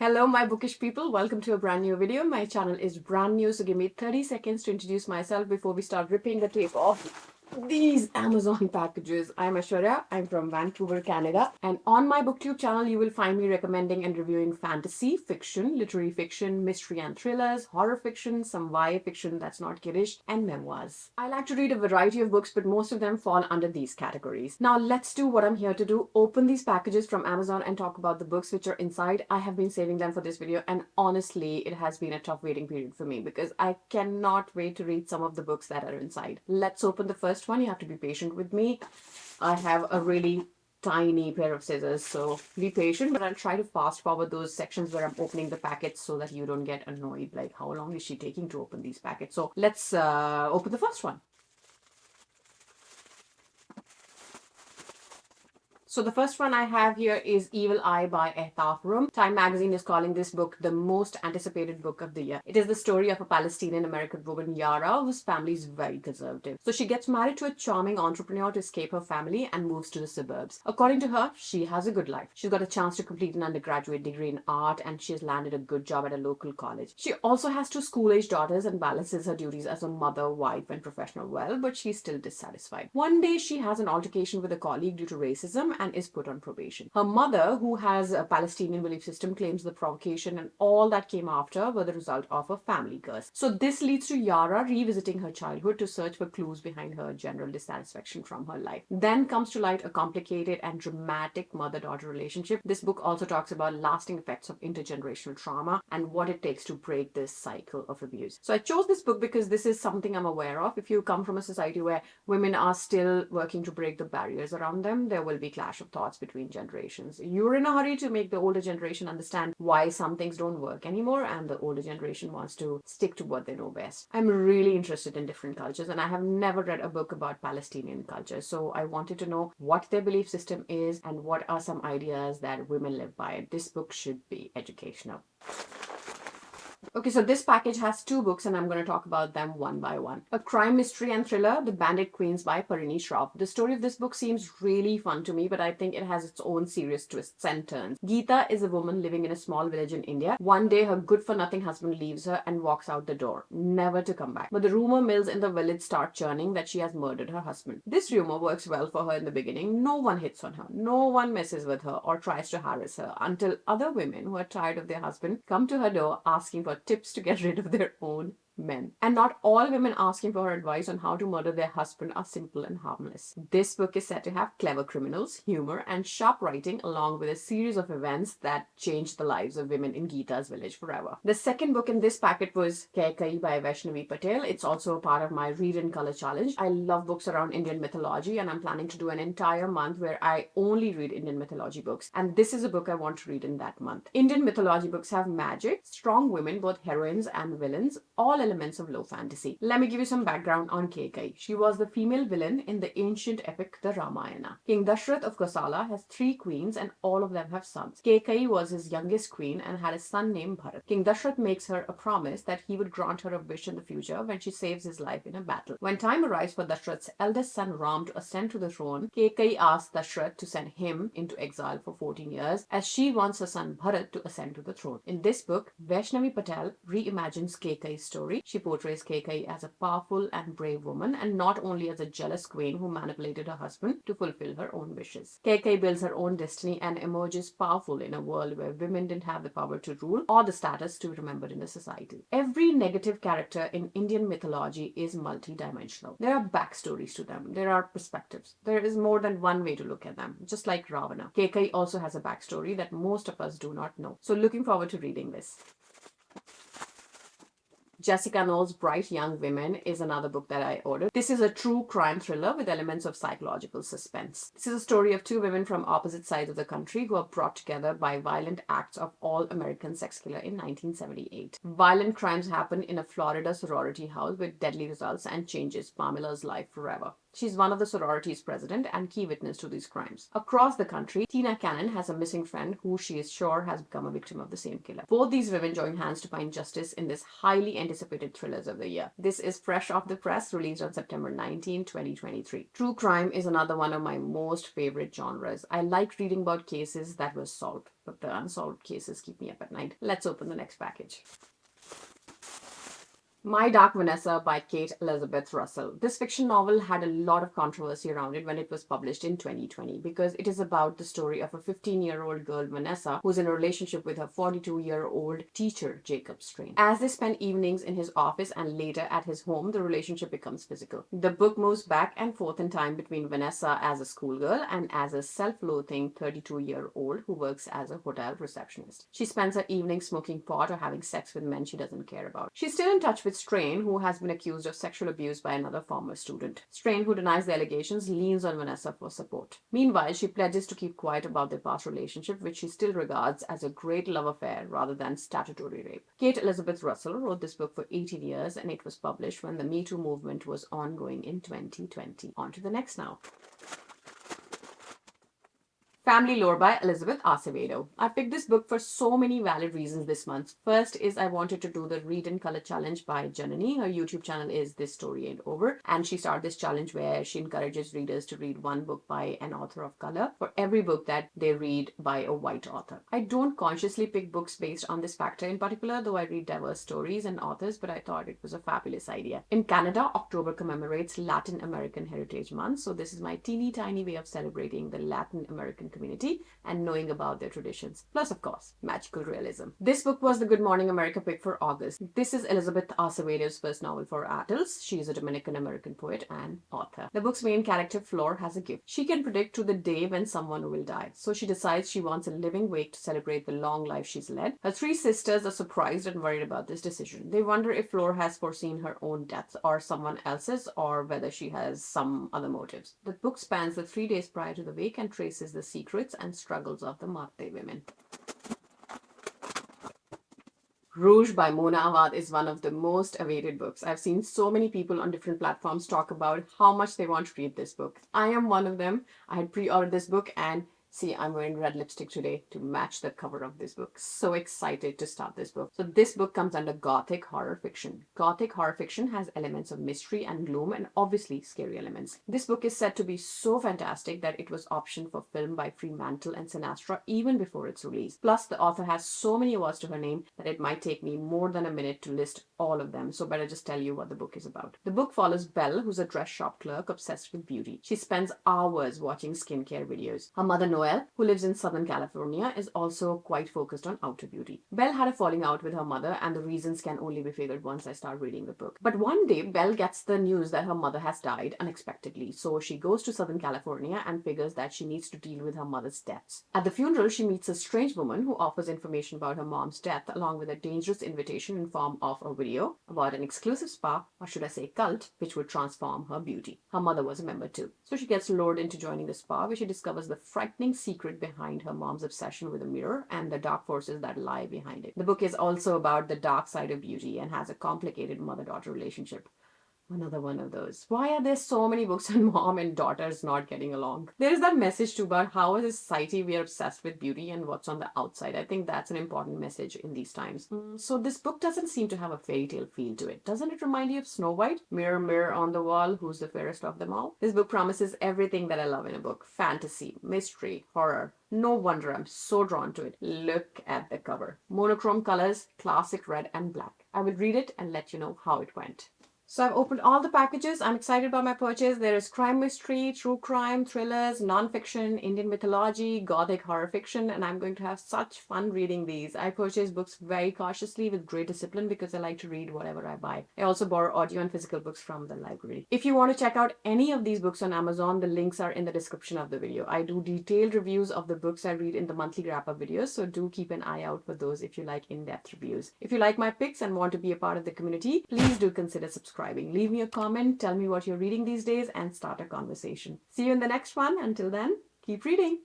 Hello, my bookish people. Welcome to a brand new video. My channel is brand new, so give me 30 seconds to introduce myself before we start ripping the tape off these Amazon packages. I'm Aishwarya. I'm from Vancouver, Canada. And on my BookTube channel, you will find me recommending and reviewing fantasy, fiction, literary fiction, mystery and thrillers, horror fiction, some YA fiction that's not kiddish, and memoirs. I like to read a variety of books, but most of them fall under these categories. Now, let's do what I'm here to do. Open these packages from Amazon and talk about the books which are inside. I have been saving them for this video, and honestly, it has been a tough waiting period for me because I cannot wait to read some of the books that are inside. Let's open the first one. You have to be patient with me. I have a really tiny pair of scissors, so be patient, but I'll try to fast forward those sections where I'm opening the packets so that you don't get annoyed, like how long is she taking to open these packets. So let's open the first one. So the first one I have here is Evil Eye by Ehtaf Rum. Time magazine is calling this book the most anticipated book of the year. It is the story of a Palestinian-American woman, Yara, whose family is very conservative. So she gets married to a charming entrepreneur to escape her family and moves to the suburbs. According to her, she has a good life. She's got a chance to complete an undergraduate degree in art, and she has landed a good job at a local college. She also has two school-age daughters and balances her duties as a mother, wife, and professional well, but she's still dissatisfied. One day, she has an altercation with a colleague due to racism and is put on probation. Her mother, who has a Palestinian belief system, claims the provocation and all that came after were the result of a family curse. So this leads to Yara revisiting her childhood to search for clues behind her general dissatisfaction from her life. Then comes to light a complicated and dramatic mother-daughter relationship. This book also talks about lasting effects of intergenerational trauma and what it takes to break this cycle of abuse. So I chose this book because this is something I'm aware of. If you come from a society where women are still working to break the barriers around them, there will be clash of thoughts between generations. You're in a hurry to make the older generation understand why some things don't work anymore, and the older generation wants to stick to what they know best. I'm really interested in different cultures, and I have never read a book about Palestinian culture, so I wanted to know what their belief system is and what are some ideas that women live by. This book should be educational. Okay, so this package has two books and I'm going to talk about them one by one. A crime mystery and thriller, The Bandit Queens by Parini Shroff. The story of this book seems really fun to me, but I think it has its own serious twists and turns. Geeta is a woman living in a small village in India. One day, her good-for-nothing husband leaves her and walks out the door, never to come back. But the rumor mills in the village start churning that she has murdered her husband. This rumor works well for her in the beginning. No one hits on her. No one messes with her or tries to harass her until other women who are tired of their husband come to her door asking for tips to get rid of their own men. And not all women asking for her advice on how to murder their husband are simple and harmless. This book is said to have clever criminals, humor, and sharp writing, along with a series of events that changed the lives of women in Geeta's village forever. The second book in this packet was Kaikai by Vaishnavi Patel. It's also a part of my Read in Color challenge. I love books around Indian mythology, and I'm planning to do an entire month where I only read Indian mythology books. And this is a book I want to read in that month. Indian mythology books have magic, strong women, both heroines and villains, all elements of low fantasy. Let me give you some background on Kaikai. She was the female villain in the ancient epic, the Ramayana. King Dashrath of Kosala has 3 queens and all of them have sons. Kaikai was his youngest queen and had a son named Bharat. King Dashrath makes her a promise that he would grant her a wish in the future when she saves his life in a battle. When time arrives for Dashrath's eldest son Ram to ascend to the throne, Kaikai asks Dashrath to send him into exile for 14 years as she wants her son Bharat to ascend to the throne. In this book, Vaishnavi Patel reimagines Kaikai's story. She portrays Kaikai as a powerful and brave woman and not only as a jealous queen who manipulated her husband to fulfill her own wishes. Kaikai builds her own destiny and emerges powerful in a world where women didn't have the power to rule or the status to be remembered in the society. Every negative character in Indian mythology is multi-dimensional. There are backstories to them. There are perspectives. There is more than one way to look at them, just like Ravana. Kaikai also has a backstory that most of us do not know. So looking forward to reading this. Jessica Knoll's Bright Young Women is another book that I ordered. This is a true crime thriller with elements of psychological suspense. This is a story of 2 women from opposite sides of the country who are brought together by violent acts of all-American sex killer in 1978. Violent crimes happen in a Florida sorority house with deadly results and changes Pamela's life forever. She's one of the sorority's president and key witness to these crimes. Across the country, Tina Cannon has a missing friend who she is sure has become a victim of the same killer. Both these women join hands to find justice in this highly anticipated thrillers of the year. This is fresh off the press, released on September 19, 2023. True crime is another one of my most favorite genres. I like reading about cases that were solved, but the unsolved cases keep me up at night. Let's open the next package. My Dark Vanessa by Kate Elizabeth Russell. This fiction novel had a lot of controversy around it when it was published in 2020 because it is about the story of a 15-year-old girl, Vanessa, who's in a relationship with her 42-year-old teacher, Jacob Strain. As they spend evenings in his office and later at his home, the relationship becomes physical. The book moves back and forth in time between Vanessa as a schoolgirl and as a self-loathing 32-year-old who works as a hotel receptionist. She spends her evenings smoking pot or having sex with men she doesn't care about. She's still in touch with Strain, who has been accused of sexual abuse by another former student. Strain, who denies the allegations, leans on Vanessa for support. Meanwhile, she pledges to keep quiet about their past relationship, which she still regards as a great love affair rather than statutory rape. Kate Elizabeth Russell wrote this book for 18 years and it was published when the Me Too movement was ongoing in 2020. On to the next now. Family Lore by Elizabeth Acevedo. I picked this book for so many valid reasons this month. First is I wanted to do the Read in Color challenge by Janani. Her YouTube channel is This Story Ain't Over, and she started this challenge where she encourages readers to read one book by an author of color for every book that they read by a white author. I don't consciously pick books based on this factor in particular, though I read diverse stories and authors, but I thought it was a fabulous idea. In Canada, October commemorates Latin American Heritage Month, so this is my teeny tiny way of celebrating the Latin American community and knowing about their traditions. Plus, of course, magical realism. This book was the Good Morning America pick for August. This is Elizabeth Acevedo's first novel for adults. She is a Dominican-American poet and author. The book's main character, Flor, has a gift. She can predict to the day when someone will die. So she decides she wants a living wake to celebrate the long life she's led. Her three sisters are surprised and worried about this decision. They wonder if Flor has foreseen her own death or someone else's, or whether she has some other motives. The book spans the 3 days prior to the wake and traces the secrets and struggles of the Marte women. Rouge by Mona Awad is one of the most awaited books. I've seen so many people on different platforms talk about how much they want to read this book. I am one of them. I had pre-ordered this book and see, I'm wearing red lipstick today to match the cover of this book. So excited to start this book. So this book comes under gothic horror fiction. Gothic horror fiction has elements of mystery and gloom and obviously scary elements. This book is said to be so fantastic that it was optioned for film by Fremantle and Sinastra even before its release. Plus, the author has so many awards to her name that it might take me more than a minute to list all of them. So better just tell you what the book is about. The book follows Belle, who's a dress shop clerk obsessed with beauty. She spends hours watching skincare videos. Her mother, Noelle, who lives in Southern California, is also quite focused on outer beauty. Belle had a falling out with her mother, and the reasons can only be figured once I start reading the book. But one day, Belle gets the news that her mother has died unexpectedly, so she goes to Southern California and figures that she needs to deal with her mother's deaths. At the funeral, she meets a strange woman who offers information about her mom's death, along with a dangerous invitation in form of a video about an exclusive spa, or should I say cult, which would transform her beauty. Her mother was a member too. So she gets lured into joining the spa, where she discovers the frightening secret behind her mom's obsession with a mirror and the dark forces that lie behind it. The book is also about the dark side of beauty and has a complicated mother-daughter relationship. Another one of those. Why are there so many books on mom and daughters not getting along? There is that message too about how as a society we are obsessed with beauty and what's on the outside. I think that's an important message in these times. So this book doesn't seem to have a fairy tale feel to it. Doesn't it remind you of Snow White? Mirror, mirror on the wall, who's the fairest of them all? This book promises everything that I love in a book. Fantasy, mystery, horror. No wonder I'm so drawn to it. Look at the cover. Monochrome colors, classic red and black. I will read it and let you know how it went. So I've opened all the packages. I'm excited about my purchase. There is crime mystery, true crime, thrillers, non-fiction, Indian mythology, gothic horror fiction, and I'm going to have such fun reading these. I purchase books very cautiously with great discipline because I like to read whatever I buy. I also borrow audio and physical books from the library. If you want to check out any of these books on Amazon, the links are in the description of the video. I do detailed reviews of the books I read in the monthly wrap-up videos, so do keep an eye out for those if you like in-depth reviews. If you like my picks and want to be a part of the community, please do consider subscribing. Leave me a comment, tell me what you're reading these days, and start a conversation. See you in the next one. Until then, keep reading.